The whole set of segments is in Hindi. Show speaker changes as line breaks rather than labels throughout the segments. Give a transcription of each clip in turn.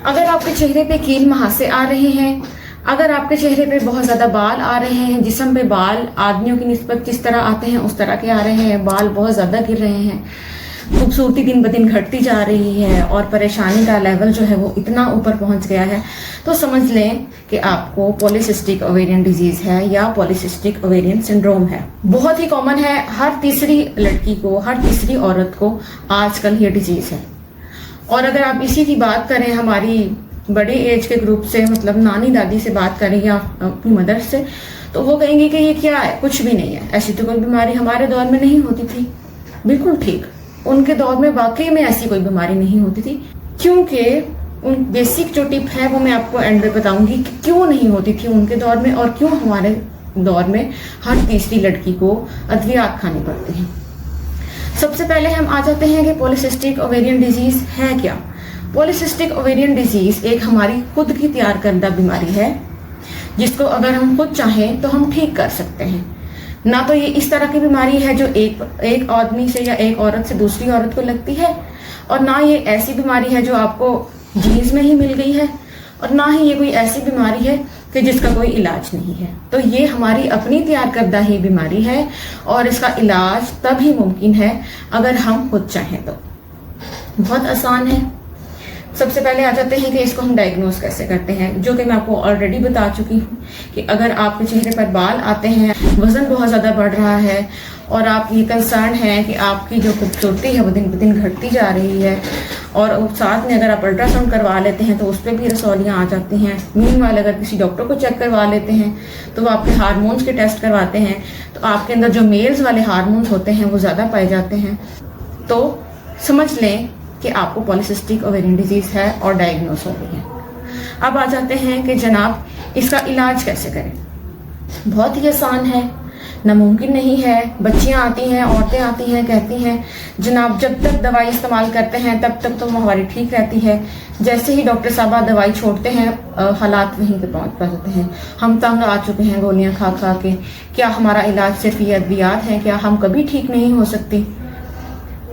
अगर आपके चेहरे पे कील मुहासे आ रहे हैं, अगर आपके चेहरे पे बहुत ज़्यादा बाल आ रहे हैं, जिस्म पे बाल आदमियों की निस्बत जिस तरह आते हैं उस तरह के आ रहे हैं, बाल बहुत ज़्यादा गिर रहे हैं, खूबसूरती दिन ब दिन घटती जा रही है और परेशानी का लेवल जो है वो इतना ऊपर पहुंच गया है, तो समझ लें कि आपको पॉलीसिस्टिक ओवेरियन डिजीज़ है या पॉलीसिस्टिक ओवेरियन सिंड्रोम है। बहुत ही कॉमन है, हर तीसरी लड़की को, हर तीसरी औरत को आजकल ये डिजीज़ है। और अगर आप इसी की बात करें हमारी बड़े एज के ग्रुप से, मतलब नानी दादी से बात करें या अपनी मदर से, तो वो कहेंगे कि ये क्या है, कुछ भी नहीं है, ऐसी तो कोई बीमारी हमारे दौर में नहीं होती थी। बिल्कुल ठीक, उनके दौर में वाकई में ऐसी कोई बीमारी नहीं होती थी, क्योंकि उन बेसिक जो टिप है वो मैं आपको एंड में बताऊंगी कि क्यों नहीं होती थी उनके दौर में और क्यों हमारे दौर में हर तीसरी लड़की को अद्वियात खानी पड़ती है। सबसे पहले हम आ जाते हैं कि पॉलीसिस्टिक ओवेरियन डिजीज है क्या। पॉलीसिस्टिक ओवेरियन डिजीज एक हमारी खुद की तैयार करदा बीमारी है, जिसको अगर हम खुद चाहें तो हम ठीक कर सकते हैं। ना तो ये इस तरह की बीमारी है जो एक आदमी से या एक औरत से दूसरी औरत को लगती है, और ना ये ऐसी बीमारी है जो आपको जीन्स में ही मिल गई है, और ना ही ये कोई ऐसी बीमारी है कि जिसका कोई इलाज नहीं है। तो ये हमारी अपनी तैयार करदा ही बीमारी है और इसका इलाज तभी मुमकिन है अगर हम खुद चाहें तो। बहुत आसान है। सबसे पहले आ जाते हैं कि इसको हम डायग्नोज कैसे करते हैं, जो कि मैं आपको ऑलरेडी बता चुकी हूँ कि अगर आपके चेहरे पर बाल आते हैं, वजन बहुत ज़्यादा बढ़ रहा है और आप ये कंसर्न है कि आपकी जो खूबसूरती है वो दिन ब दिन घटती जा रही है, और साथ में अगर आप अल्ट्रासाउंड करवा लेते हैं तो उस पर भी रसौलियाँ आ जाती हैं। मीनवाइल अगर किसी डॉक्टर को चेक करवा लेते हैं तो वो आपके हार्मोन्स के टेस्ट करवाते हैं, तो आपके अंदर जो मेल्स वाले हार्मोन्स होते हैं वो ज़्यादा पाए जाते हैं, तो समझ लें कि आपको पॉलीसिस्टिक ओवेरियन डिजीज़ है और डायग्नोज हो गई है। अब आ जाते हैं कि जनाब इसका इलाज कैसे करें। बहुत ही आसान है, नामुमकिन नहीं है। बच्चियां आती हैं, औरतें आती हैं, कहती हैं जनाब जब तक दवाई इस्तेमाल करते हैं तब तक तो हमारी ठीक रहती है, जैसे ही डॉक्टर साहबा दवाई छोड़ते हैं हालात वहीं पे पहुंच जाते हैं, हम तंग आ चुके हैं गोलियां खा खा के, क्या हमारा इलाज सिर्फ ये अद्वियात है, क्या हम कभी ठीक नहीं हो सकती।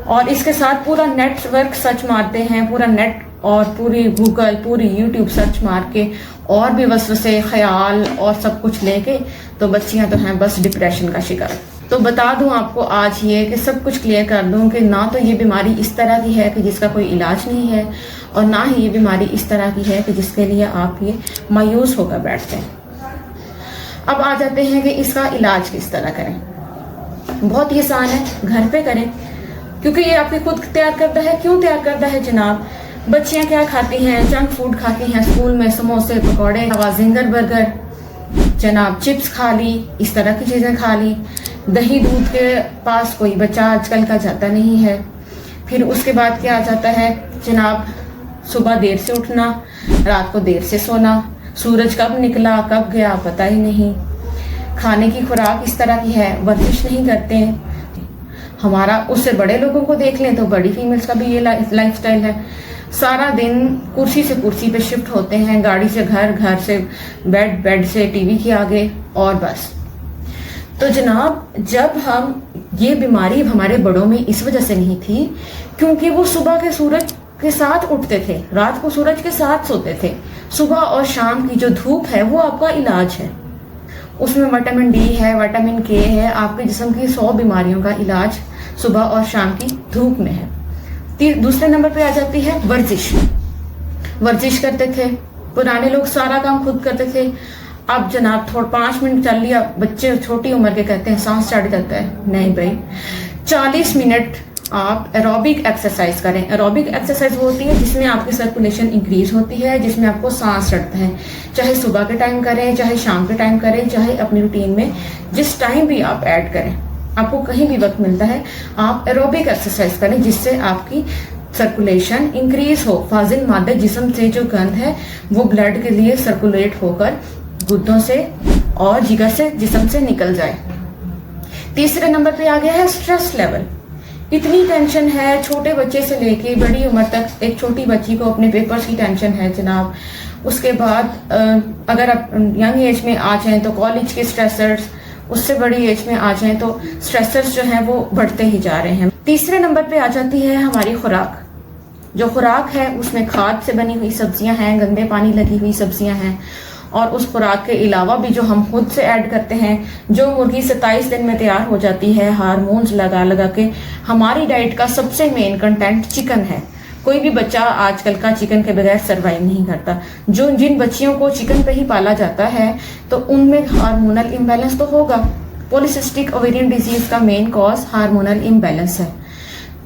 और इसके साथ पूरा नेटवर्क सर्च मारते हैं, पूरा नेट और पूरी गूगल, पूरी यूट्यूब सर्च मार के और भी वसवसे ख्याल और सब कुछ लेके तो बच्चियां तो हैं बस डिप्रेशन का शिकार। तो बता दूं आपको आज ये कि सब कुछ क्लियर कर दूं कि ना तो ये बीमारी इस तरह की है कि जिसका कोई इलाज नहीं है, और ना ही ये बीमारी इस तरह की है कि जिसके लिए आप ये मायूस होकर बैठते हैं। अब आ जाते हैं कि इसका इलाज किस तरह करें। बहुत ही आसान है, घर पे करें, क्योंकि ये आपकी खुद तैयार करता है। क्यों तैयार करता है जनाब? बच्चियां क्या खाती हैं? जंक फूड खाती हैं, स्कूल में समोसे, पकौड़े, जिंगर बर्गर, जनाब चिप्स खा ली, इस तरह की चीजें खा ली। दही दूध के पास कोई बच्चा आजकल का जाता नहीं है। फिर उसके बाद क्या आ जाता है जनाब, सुबह देर से उठना, रात को देर से सोना, सूरज कब निकला कब गया पता ही नहीं। खाने की खुराक इस तरह की है, वर्जिश नहीं करते। हमारा उससे बड़े लोगों को देख लें तो बड़ी फीमेल्स का भी ये लाइफस्टाइल है, सारा दिन कुर्सी से कुर्सी पे शिफ्ट होते हैं, गाड़ी से घर, घर से बेड, बेड से टीवी के आगे, और बस। तो जनाब जब हम ये बीमारी हमारे बड़ों में इस वजह से नहीं थी क्योंकि वो सुबह के सूरज के साथ उठते थे, रात को सूरज के साथ सोते थे। सुबह और शाम की जो धूप है वो आपका इलाज है, उसमें विटामिन डी है, विटामिन के है, आपके जिस्म की 100 बीमारियों का इलाज सुबह और शाम की धूप में है। दूसरे नंबर पे आ जाती है वर्जिश। वर्जिश करते थे, पुराने लोग सारा काम खुद करते थे। अब जनाब 5 मिनट चल लिया, बच्चे छोटी उम्र के कहते हैं सांस चढ़ जाता है। नहीं भाई, 40 मिनट आप एरोबिक एक्सरसाइज करें। एरोबिक एक्सरसाइज वो होती है जिसमें आपकी सर्कुलेशन इंक्रीज होती है, जिसमें आपको सांस चढ़ता है। चाहे सुबह के टाइम करें, चाहे शाम के टाइम करें, चाहे अपनी रूटीन में जिस टाइम भी आप ऐड करें, आपको कहीं भी वक्त मिलता है, आप एरोबिक एक्सरसाइज करें जिससे आपकी सर्कुलेशन इंक्रीज हो। फाजिल मादे जिस्म से जो गंद है वो ब्लड के लिए सर्कुलेट होकर गुर्दों से और जिगर से जिस्म से निकल जाए। तीसरे नंबर पे आ गया है स्ट्रेस लेवल। इतनी टेंशन है, छोटे बच्चे से लेके बड़ी उम्र तक। एक छोटी बच्ची को अपने पेपर्स की टेंशन है जनाब, उसके बाद अगर आप यंग एज में आ जाएं तो कॉलेज के स्ट्रेसर्स, उससे बड़ी एज में आ जाएं तो स्ट्रेसर्स जो हैं वो बढ़ते ही जा रहे हैं। तीसरे नंबर पे आ जाती है हमारी खुराक। जो खुराक है उसमें खाद से बनी हुई सब्जियां हैं, गंदे पानी लगी हुई सब्जियां हैं, और उस खुराक के अलावा भी जो हम खुद से ऐड करते हैं, जो मुर्गी 27 दिन में तैयार हो जाती है हार्मोन्स लगा लगा के, हमारी डाइट का सबसे मेन कंटेंट चिकन है। कोई भी बच्चा आजकल का चिकन के बगैर सरवाइव नहीं करता। जिन बच्चियों को चिकन पे ही पाला जाता है तो उनमें हार्मोनल इम्बैलेंस तो होगा। पॉलीसिस्टिक ओवेरियन डिजीज का मेन कॉज हार्मोनल इम्बैलेंस है।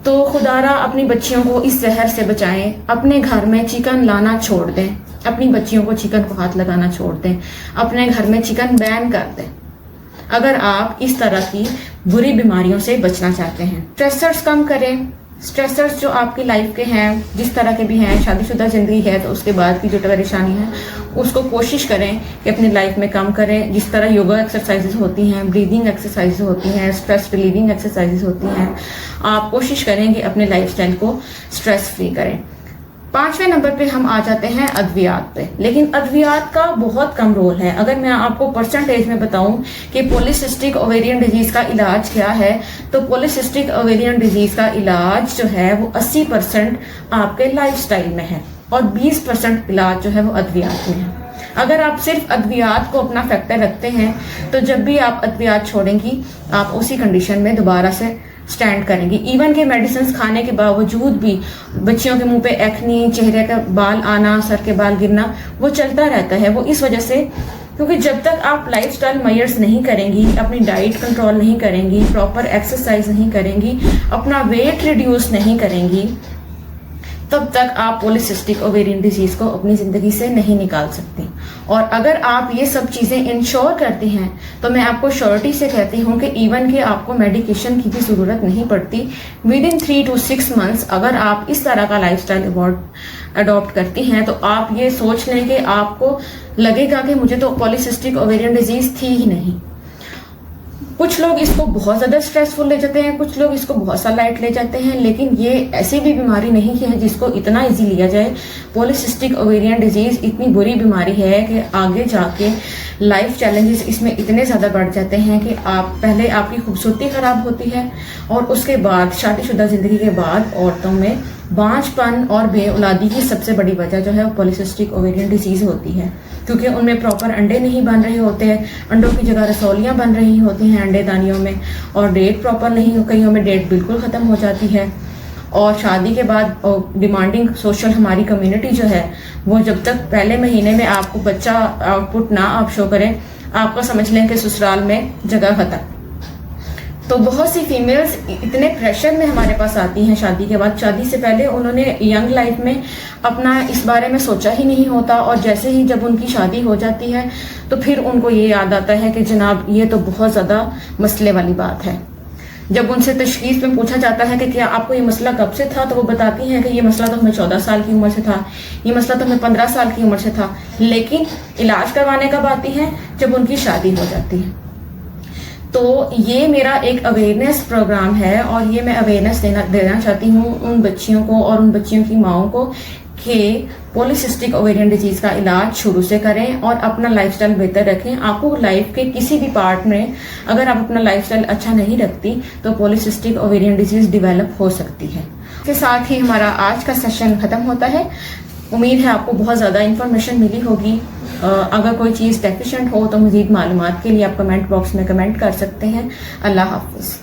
तो खुदारा अपनी बच्चियों को इस जहर से बचाएं, अपने घर में चिकन लाना छोड़ दें, अपनी बच्चियों को चिकन को हाथ लगाना छोड़ दें, अपने घर में चिकन बैन कर दें अगर आप इस तरह की बुरी बीमारियों से बचना चाहते हैं। स्ट्रेसर्स कम करें। स्ट्रेसर्स जो आपकी लाइफ के हैं, जिस तरह के भी हैं, शादीशुदा जिंदगी है तो उसके बाद की जो परेशानी है उसको कोशिश करें कि अपनी लाइफ में कम करें। जिस तरह योगा एक्सरसाइजेज होती हैं, ब्रीदिंग एक्सरसाइजेज होती हैं, स्ट्रेस रिलीविंग एक्सरसाइजेज होती हैं, आप कोशिश करें कि अपने लाइफस्टाइल को स्ट्रेस फ्री करें। 5वें नंबर पे हम आ जाते हैं अद्वियात पे, लेकिन अद्वियात का बहुत कम रोल है। अगर मैं आपको परसेंटेज में बताऊं कि पॉलीसिस्टिक ओवेरियन डिजीज का इलाज क्या है, तो पॉलीसिस्टिक ओवेरियन डिजीज का इलाज जो है वो 80% आपके लाइफस्टाइल में है और 20% इलाज जो है वो अद्वियात में है। अगर आप सिर्फ अद्वियात को अपना फैक्टर रखते हैं तो जब भी आप अद्वियात छोड़ेंगी आप उसी कंडीशन में दोबारा से स्टैंड करेंगी। इवन के मेडिसिन खाने के बावजूद भी बच्चियों के मुंह पे एक्नी, चेहरे का बाल आना, सर के बाल गिरना वो चलता रहता है। वो इस वजह से क्योंकि जब तक आप लाइफस्टाइल मेजर्स नहीं करेंगी, अपनी डाइट कंट्रोल नहीं करेंगी, प्रॉपर एक्सरसाइज नहीं करेंगी, अपना वेट रिड्यूस नहीं करेंगी, तब तक आप पॉलीसिस्टिक ओवेरियन डिजीज को अपनी जिंदगी से नहीं निकाल सकती। और अगर आप ये सब चीजें इंश्योर करती हैं तो मैं आपको श्योरिटी से कहती हूँ कि इवन के आपको मेडिकेशन की भी जरूरत नहीं पड़ती। विद इन 3 to 6 months अगर आप इस तरह का लाइफस्टाइल अडॉप्ट करती हैं तो आप ये सोच लें कि आपको लगेगा कि मुझे तो पॉलीसिस्टिक ओवेरियन डिजीज थी ही नहीं। कुछ लोग इसको बहुत ज्यादा स्ट्रेसफुल ले जाते हैं, कुछ लोग इसको बहुत सा लाइट ले जाते हैं, लेकिन ये ऐसी भी बीमारी नहीं है जिसको इतना इजी लिया जाए। पॉलीसिस्टिक ओवेरियन डिजीज इतनी बुरी बीमारी है कि आगे जाके लाइफ चैलेंजेस इसमें इतने ज्यादा बढ़ जाते हैं कि आप पहले आपकी खूबसूरती खराब होती है और उसके बाद शादीशुदा जिंदगी के बाद औरतों में बांझपन और बेऔलादी की सबसे बड़ी वजह जो है वो पॉलीसिस्टिक ओवेरियन डिजीज होती है, क्योंकि उनमें प्रॉपर अंडे नहीं बन रहे होते हैं, अंडों की जगह रसौलियां बन रही होती हैं अंडेदानियों में, और डेट प्रॉपर नहीं, कईयों में डेट बिल्कुल खत्म हो जाती है। और शादी के बाद डिमांडिंग सोशल हमारी कम्युनिटी जो है वो जब तक पहले महीने में आपको बच्चा आउटपुट ना आप शो करें, आपका समझ लें कि ससुराल में जगह खत्म। तो बहुत सी फीमेल्स इतने प्रेशर में हमारे पास आती हैं शादी के बाद। शादी से पहले उन्होंने यंग लाइफ में अपना इस बारे में सोचा ही नहीं होता, और जैसे ही जब उनकी शादी हो जाती है तो फिर उनको ये याद आता है कि जनाब ये तो बहुत ज़्यादा मसले वाली बात है। जब उनसे तशखीस में पूछा जाता है कि क्या आपको ये मसला कब से था, तो वो बताती हैं कि ये मसला तो हमें 14 साल की उम्र से था, ये मसला तो हमें 15 साल की उम्र से था, लेकिन इलाज करवाने कब आती हैं, जब उनकी शादी हो जाती है। तो ये मेरा एक अवेयरनेस प्रोग्राम है और ये मैं अवेयरनेस देना चाहती हूँ उन बच्चियों को और उन बच्चियों की माओं को कि पॉलीसिस्टिक ओवेरियन डिजीज का इलाज शुरू से करें और अपना लाइफस्टाइल बेहतर रखें। आपको लाइफ के किसी भी पार्ट में अगर आप अपना लाइफस्टाइल अच्छा नहीं रखती तो पॉलीसिस्टिक ओवेरियन डिजीज डिवेलप हो सकती है। इसके साथ ही हमारा आज का सेशन खत्म होता है। उम्मीद है आपको बहुत ज़्यादा इन्फॉर्मेशन मिली होगी। अगर कोई चीज़ डेफिशिएंट हो तो मज़ीद मालूमात के लिए आप कमेंट बॉक्स में कमेंट कर सकते हैं। अल्लाह हाफ़िज़।